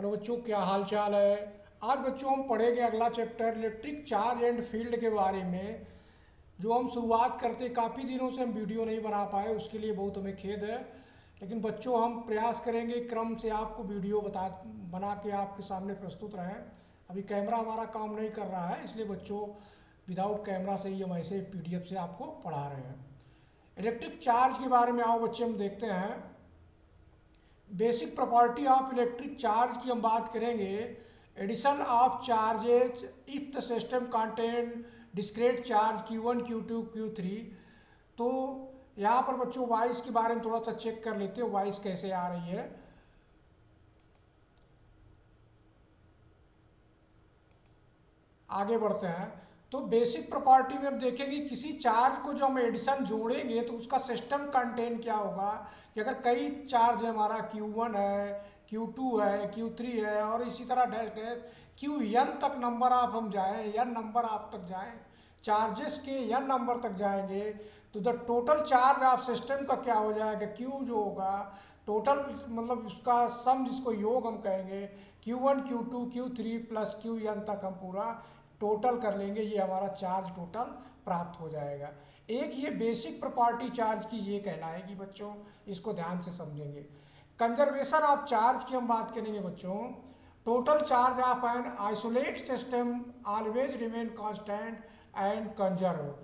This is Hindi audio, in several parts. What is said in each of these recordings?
हेलो बच्चों, क्या हाल चाल है। आज बच्चों हम पढ़ेंगे अगला chapter electric charge and field के बारे में। जो हम शुरुआत करते काफ़ी दिनों से हम वीडियो नहीं बना पाए, उसके लिए बहुत हमें खेद है। लेकिन बच्चों हम प्रयास करेंगे क्रम से आपको वीडियो बना के आपके सामने प्रस्तुत रहें। अभी कैमरा हमारा काम नहीं कर रहा है, इसलिए बच्चों विदाउट कैमरा से ही हम ऐसे पीडीएफ से आपको पढ़ा रहे हैं। इलेक्ट्रिक चार्ज के बारे में आओ बच्चे हम देखते हैं। Basic property of electric charge की हम बात करेंगे। Addition of charges if the system contain discrete charge Q1 Q2 Q3। तो यहाँ पर बच्चों वॉइस के बारे में थोड़ा सा चेक कर लेते हो, वॉइस कैसे आ रही है। आगे बढ़ते हैं। तो बेसिक प्रॉपर्टी में हम देखेंगे किसी चार्ज को जो हम एडिशन जोड़ेंगे तो उसका सिस्टम कंटेन क्या होगा। कि अगर कई चार्ज है, हमारा Q1 है, Q2 है, Q3 है और इसी तरह डैश डैश Qn तक नंबर ऑफ हम जाएँ, n नंबर ऑफ तक जाएँ, चार्जेस के n नंबर तक जाएंगे, तो the total charge of system का क्या हो जाएगा। Q जो होगा टोटल मतलब उसका सम जिसको योग हम कहेंगे, Q1 Q2 Q3 plus Qn तक हम पूरा टोटल कर लेंगे, ये हमारा चार्ज टोटल प्राप्त हो जाएगा। एक ये बेसिक प्रॉपर्टी चार्ज की ये कहलाएगी बच्चों, इसको ध्यान से समझेंगे। कंजर्वेशन ऑफ चार्ज की हम बात करेंगे बच्चों। Total charge of an isolate system always remain constant and conserve.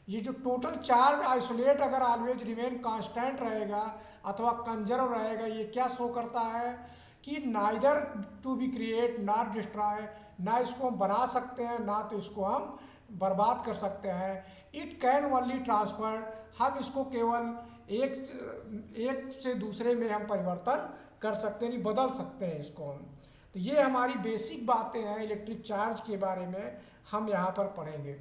ये जो टोटल चार्ज आइसोलेट अगर ऑलवेज रिमेन कांस्टेंट रहेगा अथवा कंजर्व रहेगा, ये क्या शो करता है कि neither to be create not destroy, ना इसको हम बना सकते हैं ना तो इसको हम बर्बाद कर सकते हैं। इट कैन ओनली ट्रांसफर, हम इसको केवल एक से दूसरे में हम परिवर्तन कर सकते हैं, नहीं बदल सकते हैं इसको हम। तो ये हमारी बेसिक बातें हैं इलेक्ट्रिक चार्ज के बारे में, हम यहाँ पर पढ़ेंगे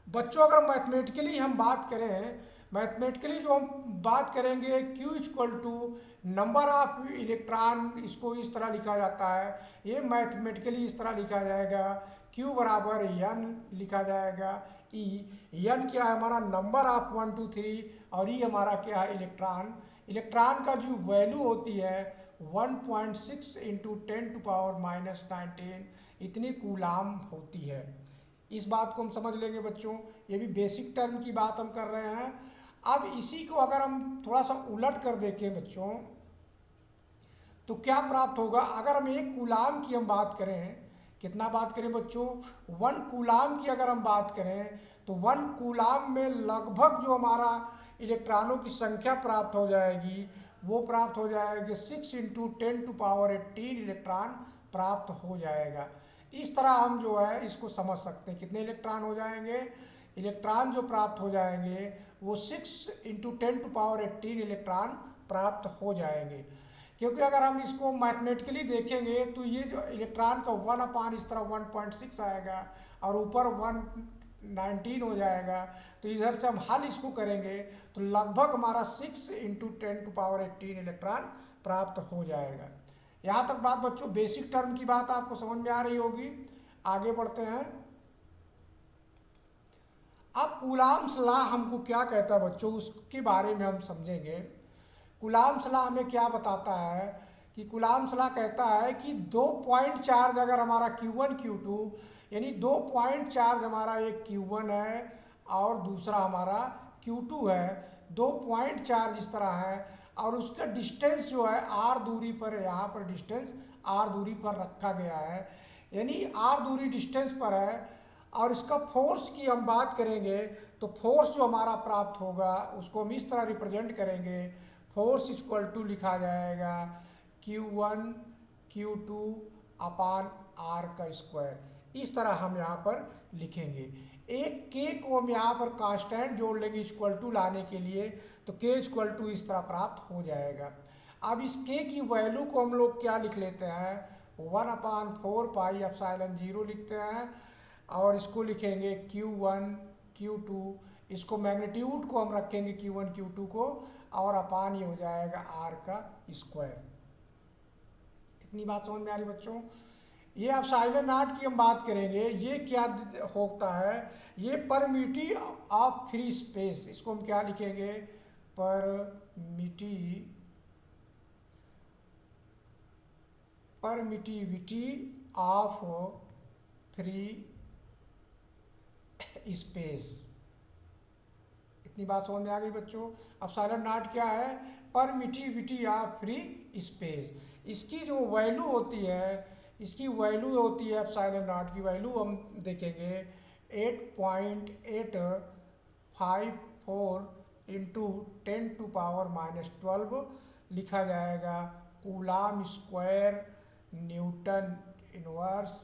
बच्चों। अगर मैथमेटिकली हम बात करें, मैथमेटिकली जो हम बात करेंगे Q equal to number of electron, इसको इस तरह लिखा जाता है। ये मैथमेटिकली इस तरह लिखा जाएगा, Q बराबर n लिखा जाएगा। E, n क्या है हमारा नंबर ऑफ 1 2 3 और E हमारा क्या है इलेक्ट्रॉन। इलेक्ट्रॉन का जो वैल्यू होती है 1.6 इंटू 10⁻⁻19 इतनी कूलाम होती है। इस बात को हम समझ लेंगे बच्चों, ये भी बेसिक टर्म की बात हम कर रहे हैं। अब इसी को अगर हम थोड़ा सा उलट कर देखें बच्चों, तो क्या प्राप्त होगा। अगर हम एक कूलाम की हम बात करें, कितना बात करें बच्चों, 1 कूलाम की अगर हम बात करें तो 1 कूलाम में लगभग जो हमारा इलेक्ट्रॉनों की संख्या प्राप्त हो जाएगी वो प्राप्त हो जाएगी 6 इंटू 10⁻18 इलेक्ट्रॉन प्राप्त हो जाएगा। इस तरह हम जो है इसको समझ सकते हैं, कितने इलेक्ट्रॉन हो जाएंगे। इलेक्ट्रॉन जो प्राप्त हो जाएंगे वो 6 इंटू 10⁻18 इलेक्ट्रॉन प्राप्त हो जाएंगे। क्योंकि अगर हम इसको मैथमेटिकली देखेंगे तो ये जो इलेक्ट्रॉन का 1 इस तरह 1.6 आएगा और ऊपर 119 हो जाएगा। तो इधर से हम हल इसको करेंगे तो लगभग हमारा 6 इंटू 10⁻18 इलेक्ट्रॉन प्राप्त हो जाएगा। यहाँ तक बात बच्चों बेसिक टर्म की बात आपको समझ में आ रही होगी। आगे बढ़ते हैं। अब कूलाम्स लॉ हमको क्या कहता है बच्चों, उसके बारे में हम समझेंगे। कूलाम्स लॉ हमें क्या बताता है कि कूलाम्स लॉ कहता है कि 2 पॉइंट चार्ज अगर हमारा Q1 Q2 यानी 2 पॉइंट चार्ज हमारा एक Q1 है और दूसरा हमारा Q2 है, 2 पॉइंट चार्ज इस तरह है और उसका डिस्टेंस जो है r दूरी पर, यहाँ पर डिस्टेंस r दूरी पर रखा गया है, यानी r दूरी डिस्टेंस पर है। और इसका फोर्स की हम बात करेंगे तो फोर्स जो हमारा प्राप्त होगा उसको हम इस तरह रिप्रेजेंट करेंगे, फोर्स इक्वल टू लिखा जाएगा Q1 Q2 अपान R का स्क्वायर। इस तरह हम यहाँ पर लिखेंगे। एक K को हम यहाँ पर कांस्टेंट जोड़ लेंगे इक्वल टू लाने के लिए, तो K इक्वल टू इस तरह प्राप्त हो जाएगा। अब इस K की वैल्यू को हम लोग क्या लिख लेते हैं, 1/4πε0 लिखते हैं और इसको लिखेंगे Q1 Q2, इसको मैग्नीट्यूड को हम रखेंगे Q1 Q2 को और अपान ये हो जाएगा R का स्क्वायर। इतनी बात समझ में आ रही बच्चों। ये अब साइलेंट नॉट की हम बात करेंगे, ये क्या होता है, ये परमिटी ऑफ फ्री स्पेस, इसको हम क्या लिखेंगे, परमिटी परमिटिविटी ऑफ फ्री स्पेस। इतनी बात समझ में आ गई बच्चों। अब साइलेंट नॉट क्या है? Permittivity of free space. इसकी जो वैल्यू होती है, इसकी वैल्यू होती है, अब साइलेंट नॉट की वैल्यू हम देखेंगे 8.854 इंटू 10⁻⁻12 लिखा जाएगा कूलाम स्क्वायर न्यूटन इनवर्स,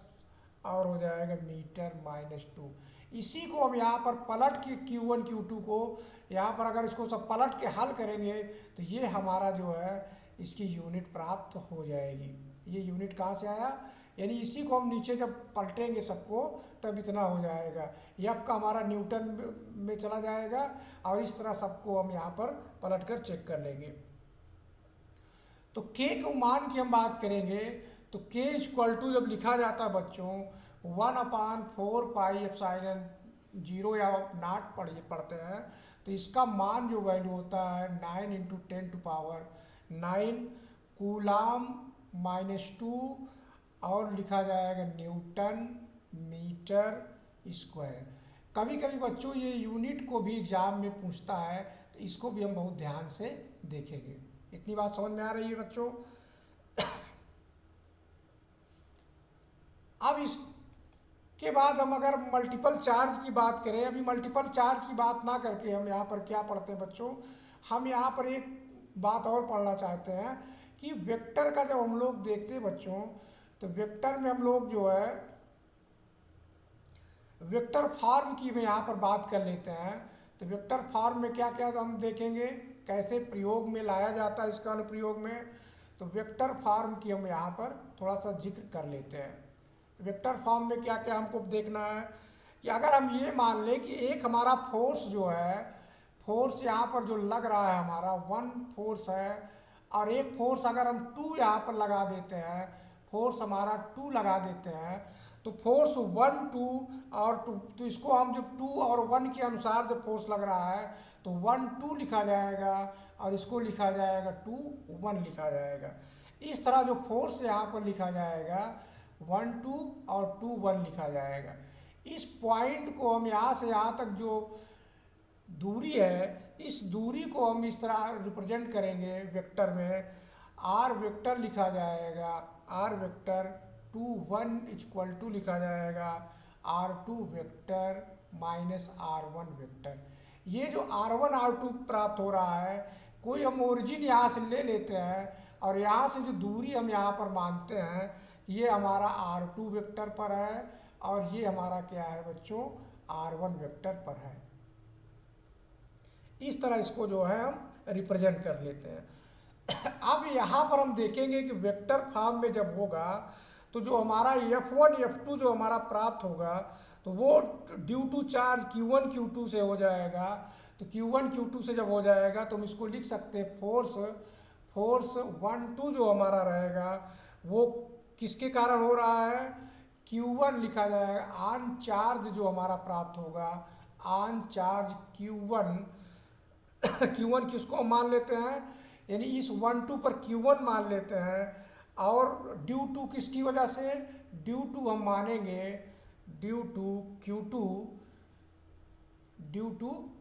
और हो जाएगा मीटर-2। इसी को हम यहाँ पर पलट के Q1 Q2 को यहाँ पर अगर इसको सब पलट के हल करेंगे तो ये हमारा जो है इसकी यूनिट प्राप्त हो जाएगी। ये यूनिट कहाँ से आया? यानी इसी को हम नीचे जब पलटेंगे सबको तब इतना हो जाएगा। एफ का हमारा न्यूटन में चला जाएगा और इस तरह सबको हम यहाँ पर पलट कर चेक कर लेंगे। तो के को मान की हम बात करेंगे तो के इक्वल टू जब लिखा जाता है बच्चों 1/4πε0 या नॉट पढ़ते हैं तो इसका मान जो वैल्यू होता है 9 × 10⁹ कूलाम -2 और लिखा जाएगा न्यूटन मीटर स्क्वायर। कभी कभी बच्चों ये यूनिट को भी एग्जाम में पूछता है तो इसको भी हम बहुत ध्यान से देखेंगे। इतनी बात समझ में आ रही है बच्चों? अब इसके बाद हम अगर मल्टीपल चार्ज की बात करें, अभी मल्टीपल चार्ज की बात ना करके हम यहाँ पर क्या पढ़ते हैं बच्चों, हम यहाँ पर एक बात और पढ़ना चाहते हैं कि वेक्टर का जब हम लोग देखते हैं बच्चों तो वेक्टर में हम लोग जो है वेक्टर फॉर्म की में यहाँ पर बात कर लेते हैं। तो वेक्टर फॉर्म में क्या क्या हम देखेंगे, कैसे प्रयोग में लाया जाता है इसका अनुप्रयोग में। तो वेक्टर फॉर्म की हम यहाँ पर थोड़ा सा जिक्र कर लेते हैं। वेक्टर फॉर्म में क्या क्या हमको देखना है कि अगर हम ये मान लें कि एक हमारा फोर्स जो है, फोर्स यहाँ पर जो लग रहा है हमारा 1 फोर्स है, और एक फोर्स अगर हम 2 यहाँ पर लगा देते हैं, फोर्स हमारा 2 लगा देते हैं, तो फोर्स 1 2 और 2, तो इसको हम जब 2 और 1 के अनुसार जब फोर्स लग रहा है तो 1 2 लिखा जाएगा और इसको लिखा जाएगा 2 1 लिखा जाएगा। इस तरह जो फोर्स यहाँ पर लिखा जाएगा 1 2 और 2 1 लिखा जाएगा। इस पॉइंट को हम यहाँ से यहाँ तक जो दूरी है, इस दूरी को हम इस तरह रिप्रेजेंट करेंगे वेक्टर में। आर वेक्टर लिखा जाएगा, आर वेक्टर 2 1 इक्वल टू लिखा जाएगा R2 vector minus R1 vector. ये जो R1 R2 प्राप्त हो रहा है, कोई हम ओरिजिन यहाँ से ले लेते हैं और यहाँ से जो दूरी हम यहाँ पर मानते हैं ये हमारा R2 वेक्टर पर है और ये हमारा क्या है बच्चों, R1 वेक्टर पर है। इस तरह इसको जो है हम रिप्रेजेंट कर लेते हैं। अब यहाँ पर हम देखेंगे कि वेक्टर फॉर्म में जब होगा तो जो हमारा F1 F2 जो हमारा प्राप्त होगा तो वो due to charge Q1 Q2 से हो जाएगा। तो Q1 Q2 से जब हो जाएगा तो हम इसको लिख सकते हैं फोर्स 1 2 जो हमारा रहेगा वो किसके कारण हो रहा है, Q1 लिखा जाएगा ऑन चार्ज जो हमारा प्राप्त होगा, ऑन चार्ज Q1 Q1 किसको हम मान लेते हैं, यानी इस 1 2 पर Q1 मान लेते हैं और ड्यू टू किसकी वजह से, ड्यू टू हम मानेंगे ड्यू टू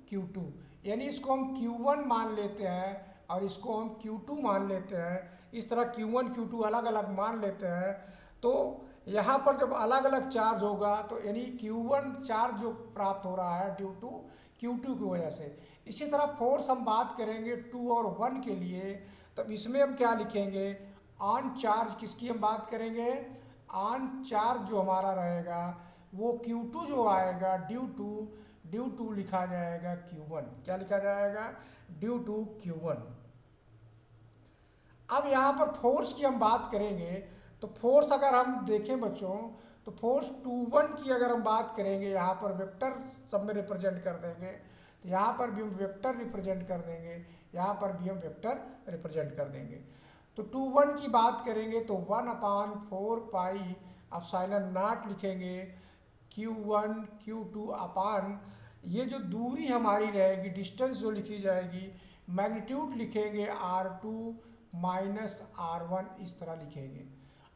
Q2 यानी इसको हम Q1 मान लेते हैं और इसको हम Q2 मान लेते हैं। इस तरह Q1 Q2 अलग अलग मान लेते हैं। तो यहाँ पर जब अलग अलग चार्ज होगा तो यानी Q1 चार्ज जो प्राप्त हो रहा है ड्यू टू Q2 की वजह से। इसी तरह फोर्स हम बात करेंगे 2 और 1 के लिए, तब इसमें हम क्या लिखेंगे, ऑन चार्ज किसकी हम बात करेंगे, ऑन चार्ज जो हमारा रहेगा वो Q2 जो आएगा ड्यू टू लिखा जाएगा Q1। क्या लिखा जाएगा, ड्यू टू Q1। अब यहाँ पर फोर्स की हम बात करेंगे तो फोर्स अगर हम देखें बच्चों तो फोर्स 2 1 की अगर हम बात करेंगे, यहाँ पर वेक्टर सब में रिप्रेजेंट कर देंगे, तो यहाँ पर भी हम वेक्टर रिप्रेजेंट कर देंगे, यहाँ पर भी हम वेक्टर रिप्रेजेंट कर देंगे। तो 2 1 की बात करेंगे तो 1/4πε0 लिखेंगे, Q1 Q2 अपान ये जो दूरी हमारी रहेगी, डिस्टेंस जो लिखी जाएगी, मैग्नीट्यूड लिखेंगे R2 माइनस R1 इस तरह लिखेंगे।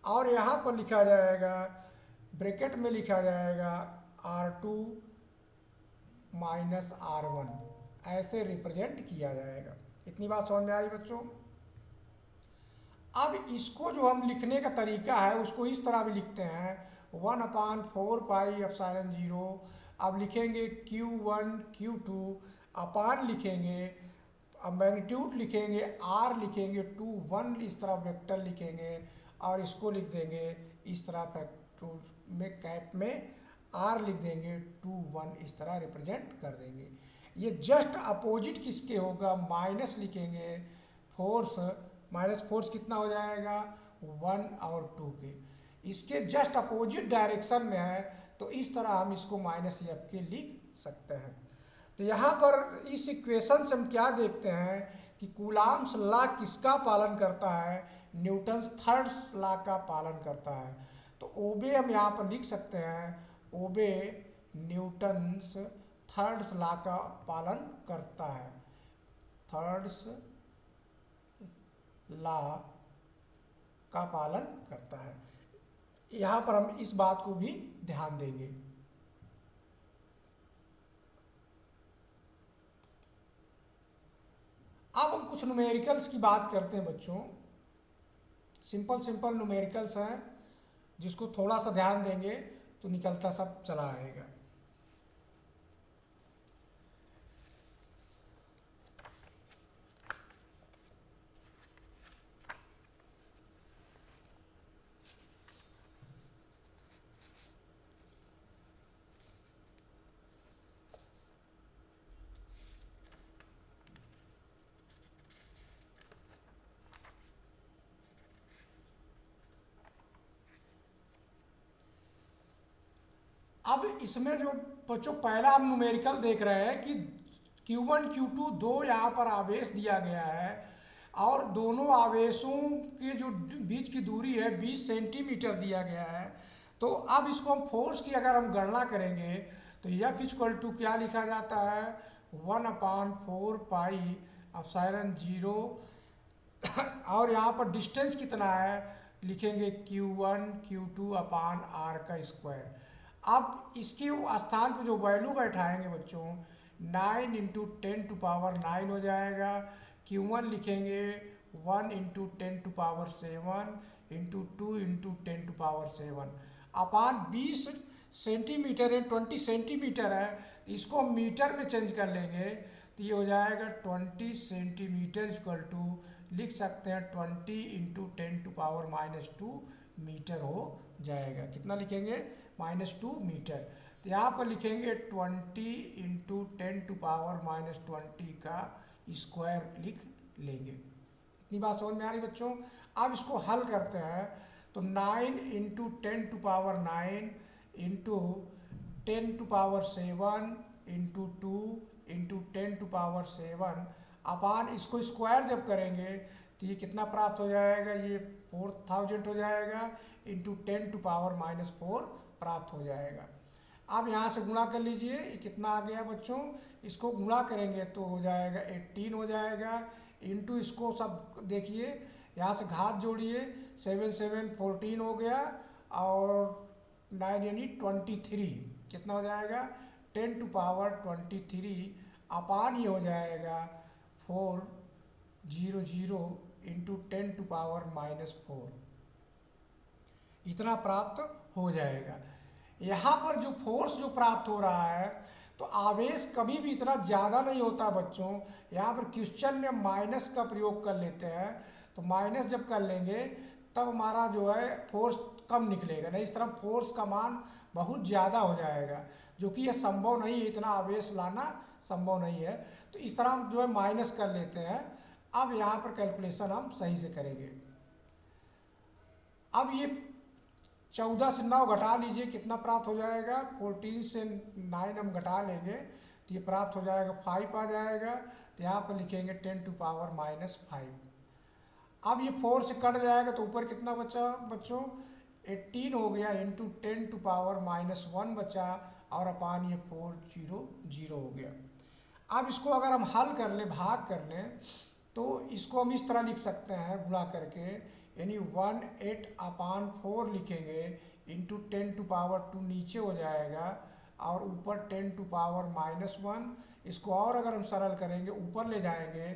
और यहाँ पर लिखा जाएगा, ब्रैकेट में लिखा जाएगा R2 माइनस R1, ऐसे रिप्रेजेंट किया जाएगा। इतनी बात समझ में आ रही बच्चों? अब इसको जो हम लिखने का तरीका है उसको इस तरह भी लिखते हैं, 1/4 पाई एप्सिलॉन 0। अब लिखेंगे Q1 Q2 अपान लिखेंगे, अब मैग्नीट्यूड लिखेंगे, R लिखेंगे 2 1, इस तरह वेक्टर लिखेंगे और इसको लिख देंगे इस तरह फैक्टर में कैप में R लिख देंगे 2 1, इस तरह रिप्रेजेंट कर देंगे। ये जस्ट अपोजिट किसके होगा, माइनस लिखेंगे फोर्स, माइनस फोर्स कितना हो जाएगा 1 और 2 के, इसके जस्ट अपोजिट डायरेक्शन में है, तो इस तरह हम इसको -F के लिख सकते हैं। तो यहाँ पर इस इक्वेशन से हम क्या देखते हैं कि कूलाम्स लॉ किसका पालन करता है, न्यूटन्स थर्ड्स लॉ का पालन करता है। तो ओबे हम यहाँ पर लिख सकते हैं, ओबे न्यूटन्स थर्ड्स लॉ का पालन करता है, थर्ड्स लॉ का पालन करता है। यहाँ पर हम इस बात को भी ध्यान देंगे। अब हम कुछ न्यूमेरिकल्स की बात करते हैं बच्चों, सिंपल न्यूमेरिकल्स हैं जिसको थोड़ा सा ध्यान देंगे तो निकलता सब चला आएगा। अब इसमें जो बच्चों पहला हम न्यूमेरिकल देख रहे हैं कि Q1 Q2 दो यहाँ पर आवेश दिया गया है और दोनों आवेशों के जो बीच की दूरी है 20 सेंटीमीटर दिया गया है। तो अब इसको हम फोर्स की अगर हम गणना करेंगे तो F इक्वल टू क्या लिखा जाता है, 1/4 पाई एप्सिलॉन 0, और यहाँ पर डिस्टेंस कितना है लिखेंगे Q1 Q2 अपान R का स्क्वायर। अब इसके स्थान पे जो वैल्यू बैठाएंगे बच्चों, 9 × 10⁹ हो जाएगा। Q1 लिखेंगे 1 × 10⁷ इंटू 2 × 10⁷ अपान 20 सेंटीमीटर है, 20 सेंटीमीटर है, इसको मीटर में चेंज कर लेंगे तो ये हो जाएगा 20 सेंटीमीटर इक्वल टू लिख सकते हैं 20 × 10⁻² मीटर हो जाएगा। कितना लिखेंगे, -2 मीटर। तो यहाँ पर लिखेंगे 20 × 10⁻² का स्क्वायर लिख लेंगे। इतनी बात समझ में आ रही बच्चों? अब इसको हल करते हैं तो 9 × 10⁹ इंटू 10⁷ इंटू 2 × 10⁷ अपान इसको स्क्वायर जब करेंगे तो ये कितना प्राप्त हो जाएगा, ये 4000 हो जाएगा इंटू 10⁻⁻4 प्राप्त हो जाएगा। अब यहाँ से गुणा कर लीजिए, ये कितना आ गया बच्चों, इसको गुणा करेंगे तो हो जाएगा 18 हो जाएगा, इंटू इसको सब देखिए यहाँ से घात जोड़िए, 7 7 14 हो गया और 9 यानी 23, कितना हो जाएगा 10⁻23 अपान ये हो जाएगा 400 इंटू 10⁻⁻4, इतना प्राप्त हो जाएगा। यहाँ पर जो फोर्स जो प्राप्त हो रहा है तो आवेश कभी भी इतना ज़्यादा नहीं होता बच्चों। यहाँ पर क्वेश्चन में माइनस का प्रयोग कर लेते हैं, तो माइनस जब कर लेंगे तब हमारा जो है फोर्स कम निकलेगा, नहीं इस तरह फोर्स का मान बहुत ज़्यादा हो जाएगा, जो कि यह संभव नहीं है, इतना आवेश लाना संभव नहीं है। तो इस तरह हम जो है माइनस कर लेते हैं। अब यहाँ पर कैलकुलेशन हम सही से करेंगे। अब ये 14 से 9 घटा लीजिए, कितना प्राप्त हो जाएगा, 14 से 9 हम घटा लेंगे तो ये प्राप्त हो जाएगा 5 आ जाएगा। तो यहाँ पर लिखेंगे 10⁻⁻5। अब ये 4 से कट जाएगा तो ऊपर कितना बचा बच्चों, 18 हो गया इंटू 10⁻⁻1 बचा और अपान ये 400 हो गया। अब इसको अगर हम हल कर लें, भाग कर लें, तो इसको हम इस तरह लिख सकते हैं गुणा करके, यानी 1/8/4 लिखेंगे इंटू 10⁻², नीचे हो जाएगा और ऊपर 10⁻⁻1। इसको और अगर हम सरल करेंगे ऊपर ले जाएंगे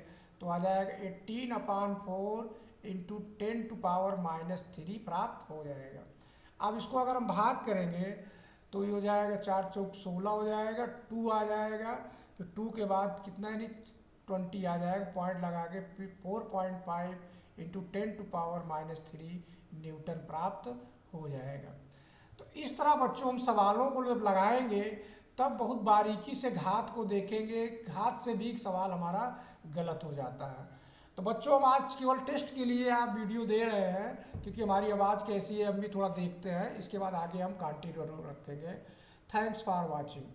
तो आ जाएगा 18/4 इंटू 10⁻³ प्राप्त हो जाएगा। अब इसको अगर हम भाग करेंगे तो ये हो जाएगा 4 चौक 16 हो जाएगा, 2 आ जाएगा, फिर 2 के बाद कितना है, 20 आ जाएगा, पॉइंट लगा के फिर 4.5 इंटू 10⁻³ न्यूटन प्राप्त हो जाएगा। तो इस तरह बच्चों हम सवालों को जब लगाएंगे तब बहुत बारीकी से घात को देखेंगे, घात से भी सवाल हमारा गलत हो जाता है। तो बच्चों हम आज केवल टेस्ट के लिए आप वीडियो दे रहे हैं क्योंकि हमारी आवाज़ कैसी है हम भी थोड़ा देखते हैं, इसके बाद आगे हम कंटिन्यू रखेंगे। Thanks for watching.